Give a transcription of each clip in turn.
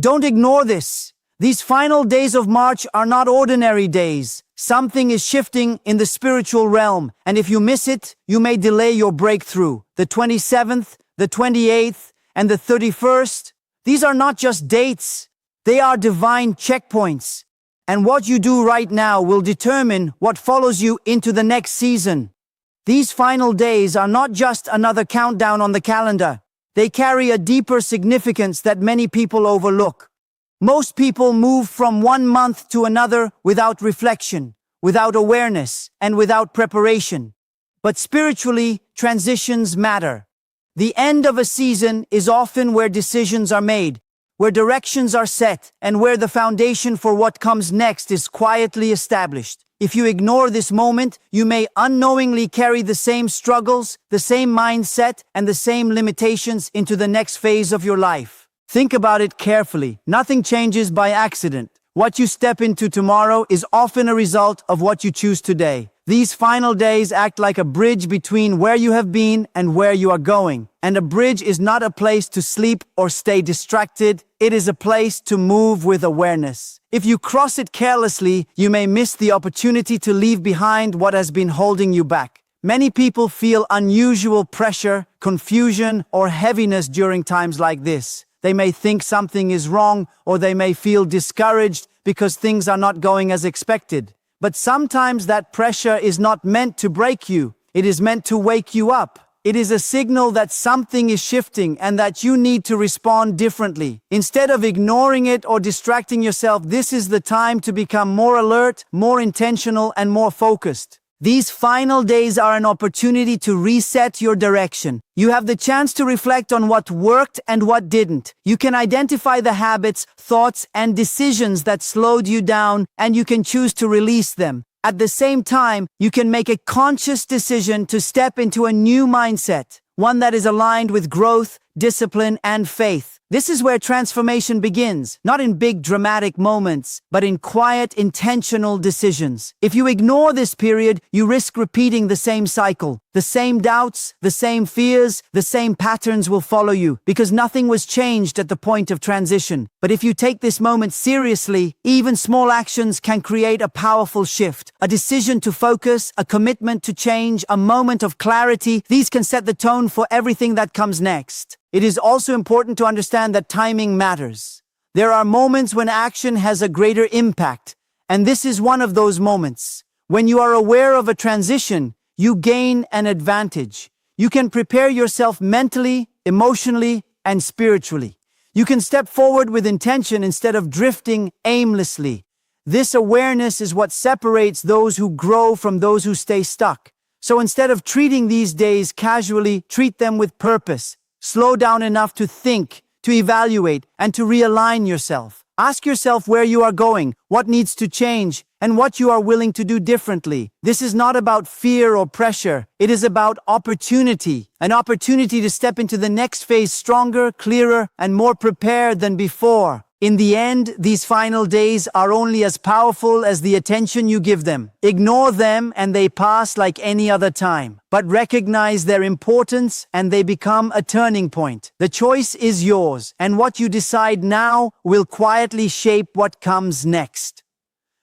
Don't ignore this. These final days of March are not ordinary days. Something is shifting in the spiritual realm, and if you miss it, you may delay your breakthrough. The 27th, the 28th, and the 31st, these are not just dates, they are divine checkpoints. And what you do right now will determine what follows you into the next season. These final days are not just another countdown on the calendar. They carry a deeper significance that many people overlook. Most people move from one month to another without reflection, without awareness, and without preparation. But spiritually, transitions matter. The end of a season is often where decisions are made, where directions are set, and where the foundation for what comes next is quietly established. If you ignore this moment, you may unknowingly carry the same struggles, the same mindset, and the same limitations into the next phase of your life. Think about it carefully. Nothing changes by accident. What you step into tomorrow is often a result of what you choose today. These final days act like a bridge between where you have been and where you are going. And a bridge is not a place to sleep or stay distracted. It is a place to move with awareness. If you cross it carelessly, you may miss the opportunity to leave behind what has been holding you back. Many people feel unusual pressure, confusion, or heaviness during times like this. They may think something is wrong, or they may feel discouraged because things are not going as expected. But sometimes that pressure is not meant to break you. It is meant to wake you up. It is a signal that something is shifting and that you need to respond differently. Instead of ignoring it or distracting yourself, this is the time to become more alert, more intentional, and more focused. These final days are an opportunity to reset your direction. You have the chance to reflect on what worked and what didn't. You can identify the habits, thoughts, and decisions that slowed you down, and you can choose to release them. At the same time, you can make a conscious decision to step into a new mindset, one that is aligned with growth, discipline, and faith. This is where transformation begins, not in big dramatic moments, but in quiet, intentional decisions. If you ignore this period, you risk repeating the same cycle. The same doubts, the same fears, the same patterns will follow you, because nothing was changed at the point of transition. But if you take this moment seriously, even small actions can create a powerful shift. A decision to focus, a commitment to change, a moment of clarity, these can set the tone for everything that comes next. It is also important to understand that timing matters. There are moments when action has a greater impact, and this is one of those moments. When you are aware of a transition, you gain an advantage. You can prepare yourself mentally, emotionally, and spiritually. You can step forward with intention instead of drifting aimlessly. This awareness is what separates those who grow from those who stay stuck. So instead of treating these days casually, treat them with purpose. Slow down enough to think, to evaluate, and to realign yourself. Ask yourself where you are going, what needs to change, and what you are willing to do differently. This is not about fear or pressure. It is about opportunity. An opportunity to step into the next phase stronger, clearer, and more prepared than before. In the end, these final days are only as powerful as the attention you give them. Ignore them and they pass like any other time. But recognize their importance and they become a turning point. The choice is yours, and what you decide now will quietly shape what comes next.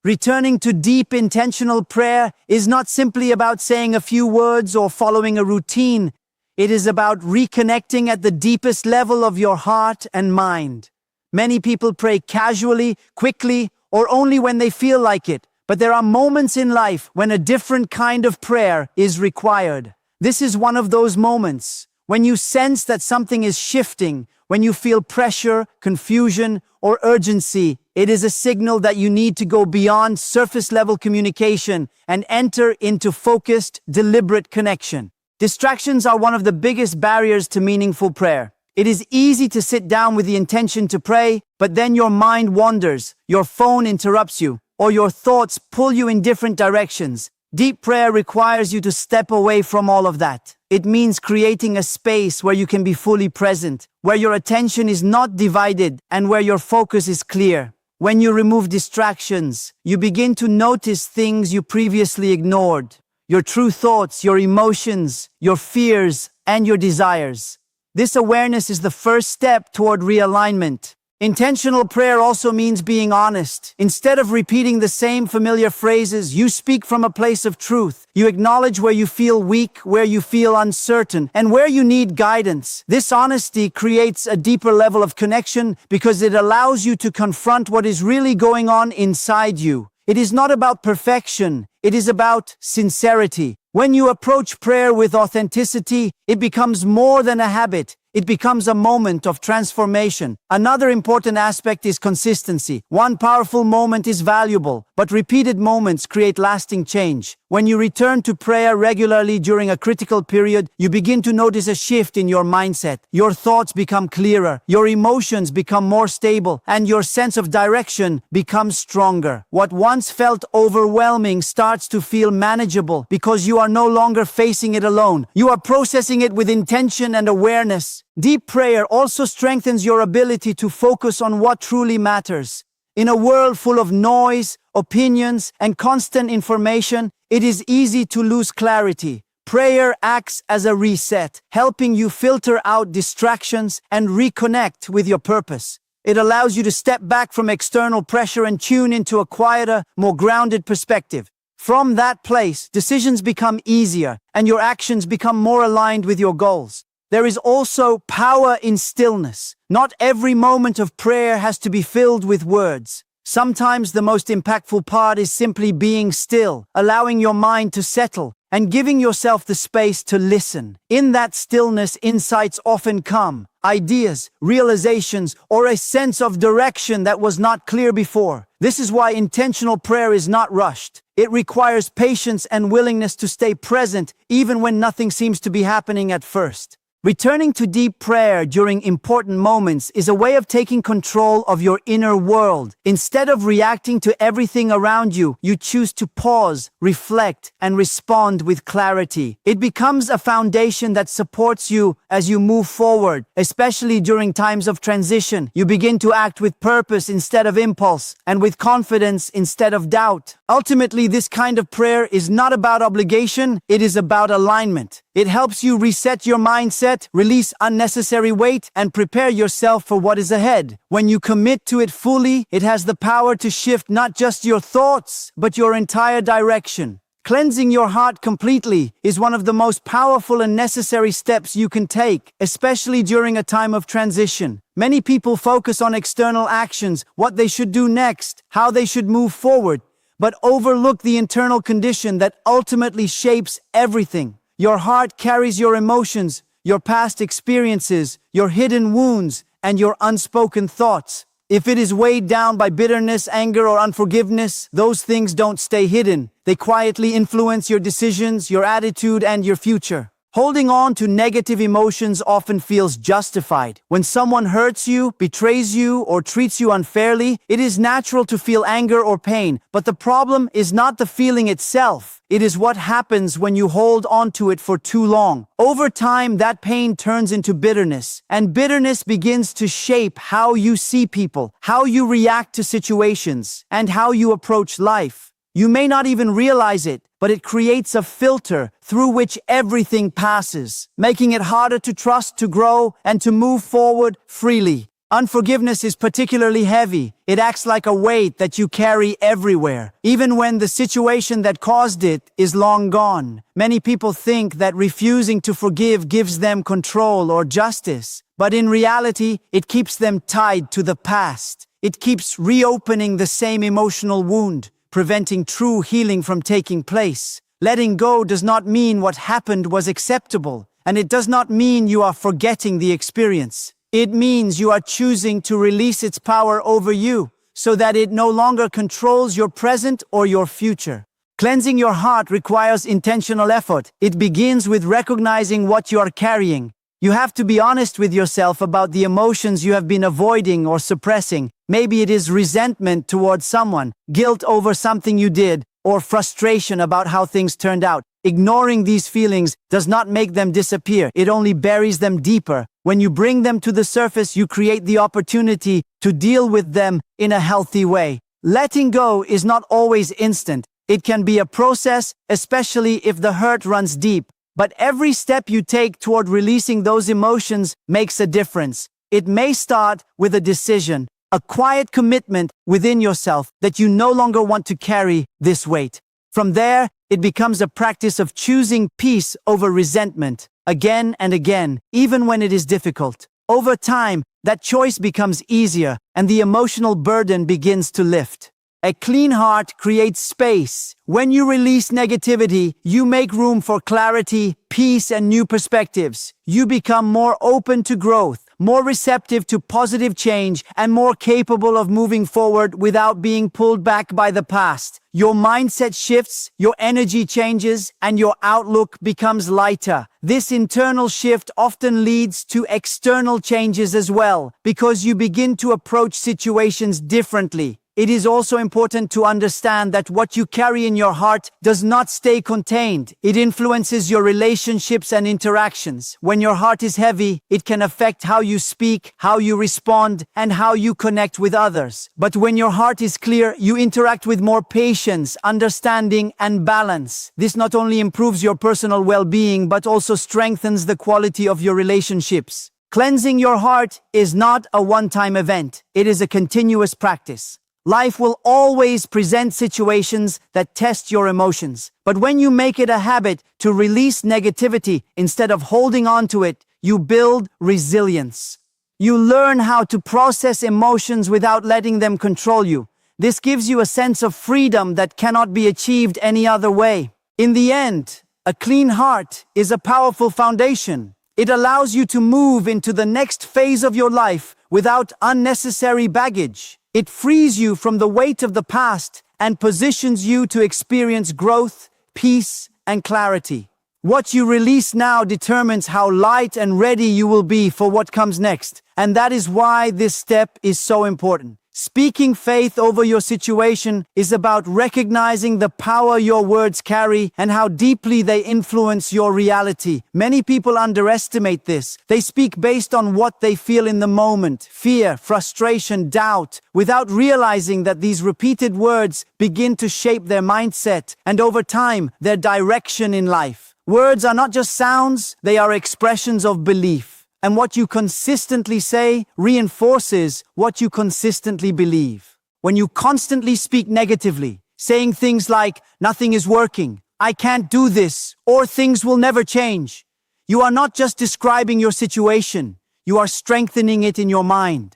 Returning to deep intentional prayer is not simply about saying a few words or following a routine. It is about reconnecting at the deepest level of your heart and mind. Many people pray casually, quickly, or only when they feel like it. But there are moments in life when a different kind of prayer is required. This is one of those moments when you sense that something is shifting, when you feel pressure, confusion, or urgency. It is a signal that you need to go beyond surface-level communication and enter into focused, deliberate connection. Distractions are one of the biggest barriers to meaningful prayer. It is easy to sit down with the intention to pray, but then your mind wanders, your phone interrupts you, or your thoughts pull you in different directions. Deep prayer requires you to step away from all of that. It means creating a space where you can be fully present, where your attention is not divided, and where your focus is clear. When you remove distractions, you begin to notice things you previously ignored. Your true thoughts, your emotions, your fears, and your desires. This awareness is the first step toward realignment. Intentional prayer also means being honest. Instead of repeating the same familiar phrases, you speak from a place of truth. You acknowledge where you feel weak, where you feel uncertain, and where you need guidance. This honesty creates a deeper level of connection because it allows you to confront what is really going on inside you. It is not about perfection, it is about sincerity. When you approach prayer with authenticity, it becomes more than a habit. It becomes a moment of transformation. Another important aspect is consistency. One powerful moment is valuable, but repeated moments create lasting change. When you return to prayer regularly during a critical period, you begin to notice a shift in your mindset. Your thoughts become clearer, your emotions become more stable, and your sense of direction becomes stronger. What once felt overwhelming starts to feel manageable because you are no longer facing it alone. You are processing it with intention and awareness. Deep prayer also strengthens your ability to focus on what truly matters. In a world full of noise, opinions, and constant information, it is easy to lose clarity. Prayer acts as a reset, helping you filter out distractions and reconnect with your purpose. It allows you to step back from external pressure and tune into a quieter, more grounded perspective. From that place, decisions become easier, and your actions become more aligned with your goals. There is also power in stillness. Not every moment of prayer has to be filled with words. Sometimes the most impactful part is simply being still, allowing your mind to settle, and giving yourself the space to listen. In that stillness, insights often come, ideas, realizations, or a sense of direction that was not clear before. This is why intentional prayer is not rushed. It requires patience and willingness to stay present, even when nothing seems to be happening at first. Returning to deep prayer during important moments is a way of taking control of your inner world. Instead of reacting to everything around you, you choose to pause, reflect, and respond with clarity. It becomes a foundation that supports you as you move forward, especially during times of transition. You begin to act with purpose instead of impulse, and with confidence instead of doubt. Ultimately, this kind of prayer is not about obligation, it is about alignment. It helps you reset your mindset, release unnecessary weight, and prepare yourself for what is ahead. When you commit to it fully, it has the power to shift not just your thoughts, but your entire direction. Cleansing your heart completely is one of the most powerful and necessary steps you can take, especially during a time of transition. Many people focus on external actions, what they should do next, how they should move forward, but overlook the internal condition that ultimately shapes everything. Your heart carries your emotions, your past experiences, your hidden wounds, and your unspoken thoughts. If it is weighed down by bitterness, anger, or unforgiveness, those things don't stay hidden. They quietly influence your decisions, your attitude, and your future. Holding on to negative emotions often feels justified. When someone hurts you, betrays you, or treats you unfairly, it is natural to feel anger or pain. But the problem is not the feeling itself. It is what happens when you hold on to it for too long. Over time, that pain turns into bitterness, and bitterness begins to shape how you see people, how you react to situations, and how you approach life. You may not even realize it, but it creates a filter through which everything passes, making it harder to trust, to grow, and to move forward freely. Unforgiveness is particularly heavy. It acts like a weight that you carry everywhere, even when the situation that caused it is long gone. Many people think that refusing to forgive gives them control or justice, but in reality, it keeps them tied to the past. It keeps reopening the same emotional wound, preventing true healing from taking place. Letting go does not mean what happened was acceptable, and it does not mean you are forgetting the experience. It means you are choosing to release its power over you, so that it no longer controls your present or your future. Cleansing your heart requires intentional effort. It begins with recognizing what you are carrying. You have to be honest with yourself about the emotions you have been avoiding or suppressing. Maybe it is resentment towards someone, guilt over something you did, or frustration about how things turned out. Ignoring these feelings does not make them disappear. It only buries them deeper. When you bring them to the surface, you create the opportunity to deal with them in a healthy way. Letting go is not always instant. It can be a process, especially if the hurt runs deep. But every step you take toward releasing those emotions makes a difference. It may start with a decision, a quiet commitment within yourself that you no longer want to carry this weight. From there, it becomes a practice of choosing peace over resentment, again and again, even when it is difficult. Over time, that choice becomes easier and the emotional burden begins to lift. A clean heart creates space. When you release negativity, you make room for clarity, peace, and new perspectives. You become more open to growth, more receptive to positive change, and more capable of moving forward without being pulled back by the past. Your mindset shifts, your energy changes, and your outlook becomes lighter. This internal shift often leads to external changes as well, because you begin to approach situations differently. It is also important to understand that what you carry in your heart does not stay contained. It influences your relationships and interactions. When your heart is heavy, it can affect how you speak, how you respond, and how you connect with others. But when your heart is clear, you interact with more patience, understanding, and balance. This not only improves your personal well-being, but also strengthens the quality of your relationships. Cleansing your heart is not a one-time event. It is a continuous practice. Life will always present situations that test your emotions. But when you make it a habit to release negativity instead of holding on to it, you build resilience. You learn how to process emotions without letting them control you. This gives you a sense of freedom that cannot be achieved any other way. In the end, a clean heart is a powerful foundation. It allows you to move into the next phase of your life without unnecessary baggage. It frees you from the weight of the past and positions you to experience growth, peace, and clarity. What you release now determines how light and ready you will be for what comes next. And that is why this step is so important. Speaking faith over your situation is about recognizing the power your words carry and how deeply they influence your reality. Many people underestimate this. They speak based on what they feel in the moment, fear, frustration, doubt, without realizing that these repeated words begin to shape their mindset and over time, their direction in life. Words are not just sounds, they are expressions of belief. And what you consistently say reinforces what you consistently believe. When you constantly speak negatively, saying things like, "Nothing is working," "I can't do this," or "Things will never change," you are not just describing your situation, you are strengthening it in your mind.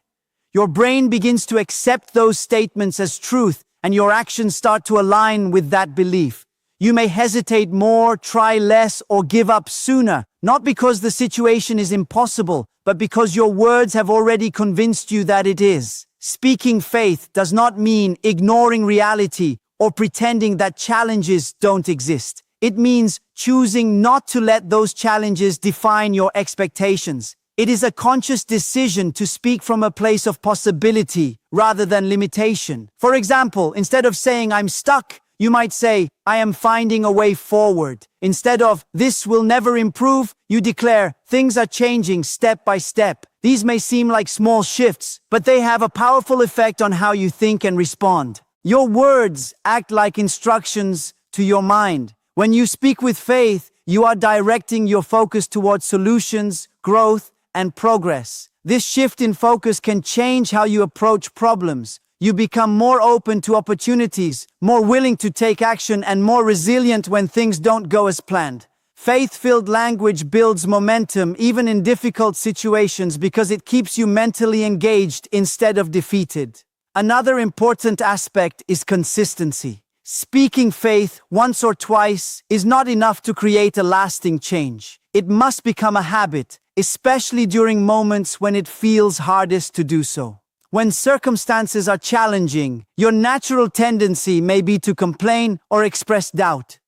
Your brain begins to accept those statements as truth, and your actions start to align with that belief. You may hesitate more, try less, or give up sooner, not because the situation is impossible, but because your words have already convinced you that it is. Speaking faith does not mean ignoring reality or pretending that challenges don't exist. It means choosing not to let those challenges define your expectations. It is a conscious decision to speak from a place of possibility rather than limitation. For example, instead of saying, "I'm stuck," you might say, "I am finding a way forward." Instead of, "This will never improve," you declare, "Things are changing step by step." These may seem like small shifts, but they have a powerful effect on how you think and respond. Your words act like instructions to your mind. When you speak with faith, you are directing your focus towards solutions, growth, and progress. This shift in focus can change how you approach problems. You become more open to opportunities, more willing to take action, and more resilient when things don't go as planned. Faith-filled language builds momentum even in difficult situations because it keeps you mentally engaged instead of defeated. Another important aspect is consistency. Speaking faith once or twice is not enough to create a lasting change. It must become a habit, especially during moments when it feels hardest to do so. When circumstances are challenging, your natural tendency may be to complain or express doubt.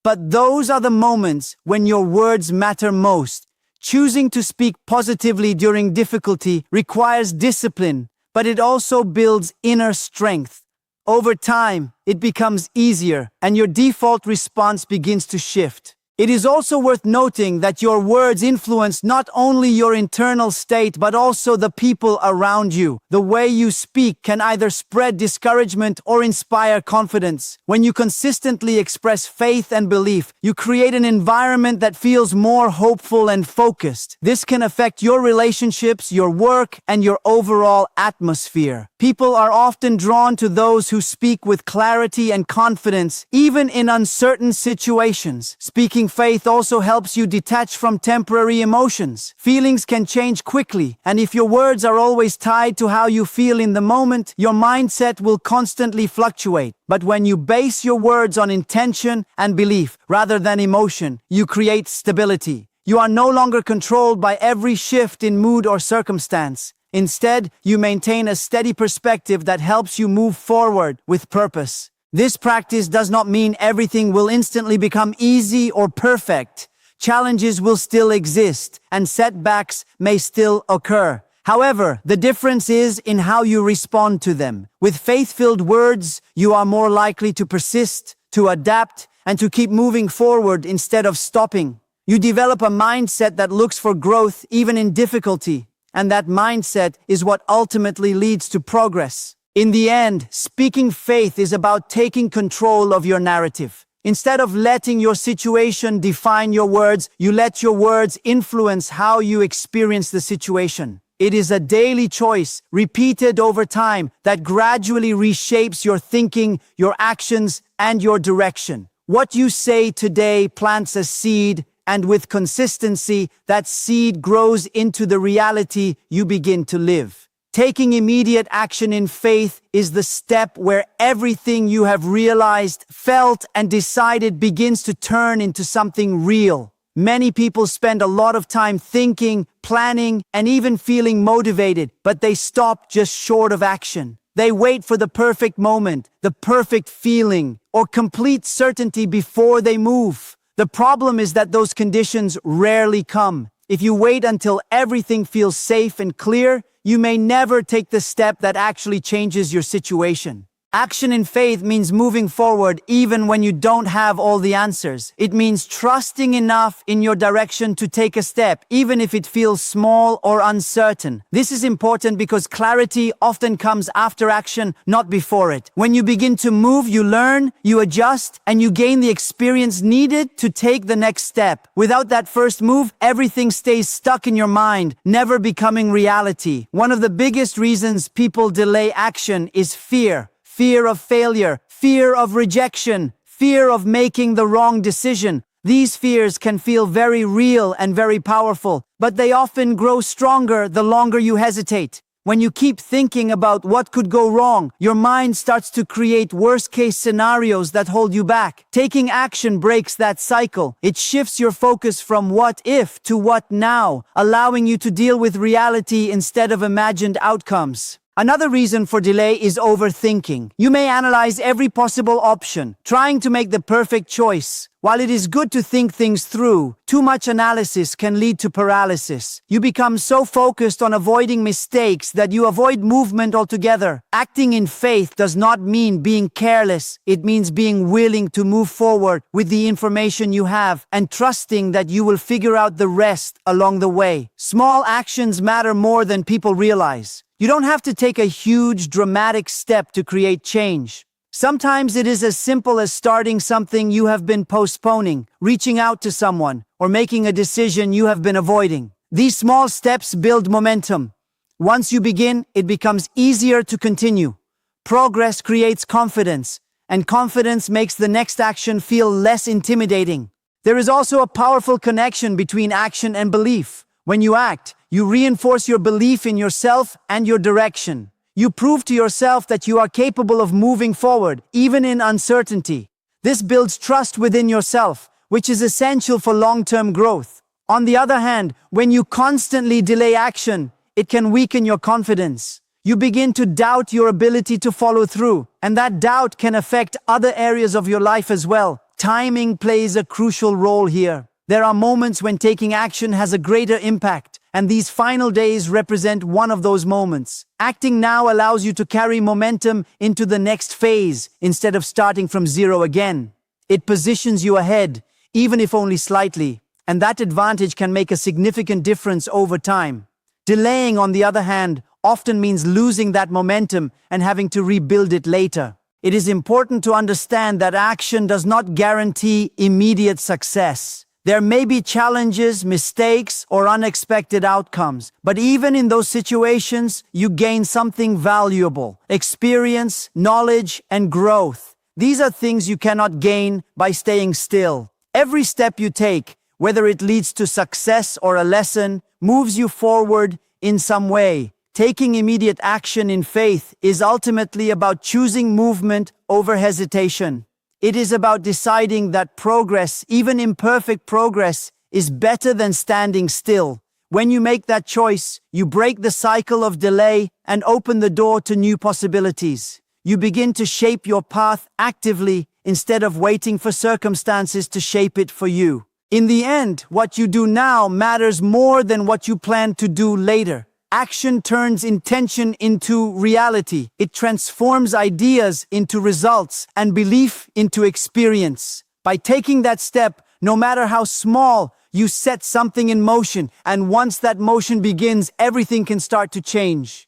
But those are the moments when your words matter most. Choosing to speak positively during difficulty requires discipline, but it also builds inner strength. Over time, it becomes easier, and your default response begins to shift. It is also worth noting that your words influence not only your internal state but also the people around you. The way you speak can either spread discouragement or inspire confidence. When you consistently express faith and belief, you create an environment that feels more hopeful and focused. This can affect your relationships, your work, and your overall atmosphere. People are often drawn to those who speak with clarity and confidence, even in uncertain situations. Speaking faith also helps you detach from temporary emotions. Feelings can change quickly, and if your words are always tied to how you feel in the moment, your mindset will constantly fluctuate. But when you base your words on intention and belief rather than emotion, you create stability. You are no longer controlled by every shift in mood or circumstance. Instead, you maintain a steady perspective that helps you move forward with purpose. This practice does not mean everything will instantly become easy or perfect. Challenges will still exist, and setbacks may still occur. However, the difference is in how you respond to them. With faith-filled words, you are more likely to persist, to adapt, and to keep moving forward instead of stopping. You develop a mindset that looks for growth even in difficulty, and that mindset is what ultimately leads to progress. In the end, speaking faith is about taking control of your narrative. Instead of letting your situation define your words, you let your words influence how you experience the situation. It is a daily choice, repeated over time, that gradually reshapes your thinking, your actions, and your direction. What you say today plants a seed, and with consistency, that seed grows into the reality you begin to live. Taking immediate action in faith is the step where everything you have realized, felt, and decided begins to turn into something real. Many people spend a lot of time thinking, planning, and even feeling motivated, but they stop just short of action. They wait for the perfect moment, the perfect feeling, or complete certainty before they move. The problem is that those conditions rarely come. If you wait until everything feels safe and clear, you may never take the step that actually changes your situation. Action in faith means moving forward even when you don't have all the answers. It means trusting enough in your direction to take a step, even if it feels small or uncertain. This is important because clarity often comes after action, not before it. When you begin to move, you learn, you adjust, and you gain the experience needed to take the next step. Without that first move, everything stays stuck in your mind, never becoming reality. One of the biggest reasons people delay action is fear. Fear of failure, fear of rejection, fear of making the wrong decision. These fears can feel very real and very powerful, but they often grow stronger the longer you hesitate. When you keep thinking about what could go wrong, your mind starts to create worst-case scenarios that hold you back. Taking action breaks that cycle. It shifts your focus from what if to what now, allowing you to deal with reality instead of imagined outcomes. Another reason for delay is overthinking. You may analyze every possible option, trying to make the perfect choice. While it is good to think things through, too much analysis can lead to paralysis. You become so focused on avoiding mistakes that you avoid movement altogether. Acting in faith does not mean being careless. It means being willing to move forward with the information you have and trusting that you will figure out the rest along the way. Small actions matter more than people realize. You don't have to take a huge, dramatic step to create change. Sometimes it is as simple as starting something you have been postponing, reaching out to someone, or making a decision you have been avoiding. These small steps build momentum. Once you begin, it becomes easier to continue. Progress creates confidence, and confidence makes the next action feel less intimidating. There is also a powerful connection between action and belief. When you act, you reinforce your belief in yourself and your direction. You prove to yourself that you are capable of moving forward, even in uncertainty. This builds trust within yourself, which is essential for long-term growth. On the other hand, when you constantly delay action, it can weaken your confidence. You begin to doubt your ability to follow through, and that doubt can affect other areas of your life as well. Timing plays a crucial role here. There are moments when taking action has a greater impact, and these final days represent one of those moments. Acting now allows you to carry momentum into the next phase instead of starting from zero again. It positions you ahead, even if only slightly, and that advantage can make a significant difference over time. Delaying, on the other hand, often means losing that momentum and having to rebuild it later. It is important to understand that action does not guarantee immediate success. There may be challenges, mistakes, or unexpected outcomes, but even in those situations, you gain something valuable: experience, knowledge, and growth. These are things you cannot gain by staying still. Every step you take, whether it leads to success or a lesson, moves you forward in some way. Taking immediate action in faith is ultimately about choosing movement over hesitation. It is about deciding that progress, even imperfect progress, is better than standing still. When you make that choice, you break the cycle of delay and open the door to new possibilities. You begin to shape your path actively instead of waiting for circumstances to shape it for you. In the end, what you do now matters more than what you plan to do later. Action turns intention into reality. It transforms ideas into results and belief into experience. By taking that step, no matter how small, you set something in motion, and once that motion begins, everything can start to change.